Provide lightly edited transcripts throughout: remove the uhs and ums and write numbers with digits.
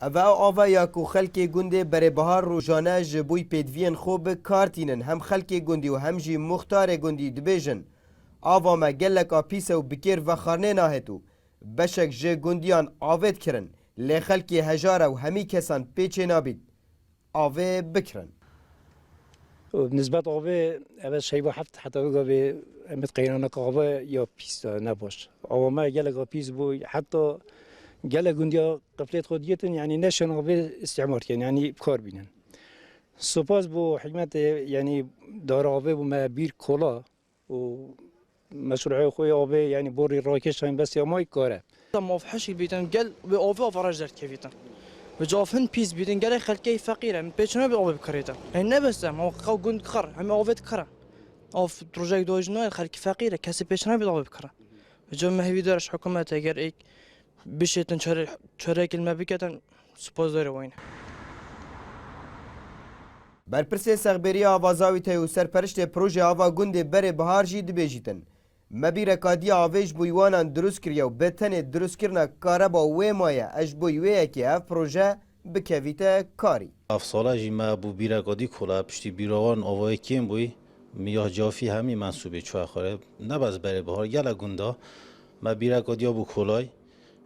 اوه آوaya ku xelkê gundê berebihar rojane ji bûy pêdiviyên xwe bi kar tînin hem xelkê gundî û hem jî muxtarê gundî dibêjin ava me geleka pîs û bikêr vexarnê nahet û beşek ji gundiyan avê dikirin lê xelkê hejara û hemî kesan pêçê nabît avê bikirin. بالنسبة لقهوة أبد شيء واحد حتى قهوة أمد قيرانة قهوة يا بيس نباش أو ما جل قهوة بيس بو حتى جل جنديا قفلت خديتن يعني نشان قهوة استعمار يعني بكار بينن سپاس بو حكمت يعني دار قهوة وما بير كولا و مشروع خوي قهوة يعني بوري راكش هم بس يا ما يكاره ما في حشي بيتن قل بأوفا فرج در كيفيتن بجافن بيس بيتن قال خلكي فقيرة من بيتنا بأوفا بكريتا هنا بس ما قو جند كر هم أوفا كرة أوف تروجي دوجنا خلكي فقيرة كسب بيتنا بأوفا بكرة جو ما هي درش حكومة اگر إيك بشيتن شريك المبيكتن سپاس داره وين Berpirsê Sexberiya Avazawî tê û serpereştê projê ava gundê berê bihar jî dibêjîtin. Mebîrekadiya avê ji bo wan durust kiriye û bi tenê durustkirina kareba wê maye ez ji bo wêyekê ev proje bikevîte karî. Avsala jî me bû bîrekadî kola piştî bîrowan avayê kêm bûyî miyah cafî hemî mensûbê çûya xwe nebez berê bihar gelek gunda me bîrekadiya bû kolay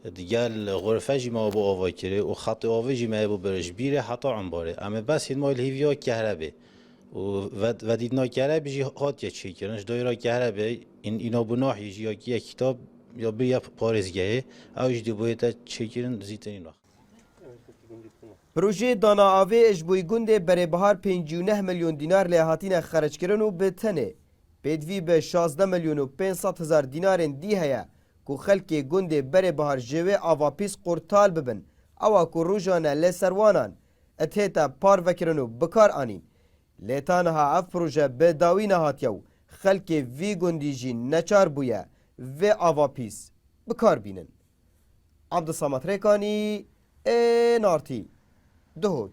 gel غرفه جی ما با آوا کرده و خط آوا جی ما با برش بیره حتی عمباره اما بس این مایل هیویا کهربه و دیدنا کهربه جی هات یا چی کرنش دایره کهربه اینا بناحی جی یا یک کتاب یا بر یا پارزگاهه اوش دی باید چی کرن زیتنین وقت Projê dana avê ji bo gundê berêbihar 59 milyon dînar lê hatîne xereçkirin û bi tenê pêdivî bi 16 milyon û 500 hezar dînarên dî heye ku xelkê gundê berêbihar ji wê avapîs qurtal bibin ewa ku rojane lê serwanan et hête par vekirin û bikar anîn lê taniha ev proje bi dawî nehatiye û xelkê vî gundî jî neçar bûye vê avapîs bikar bînin. Abdusamat Rêkanî, NRT Duhok.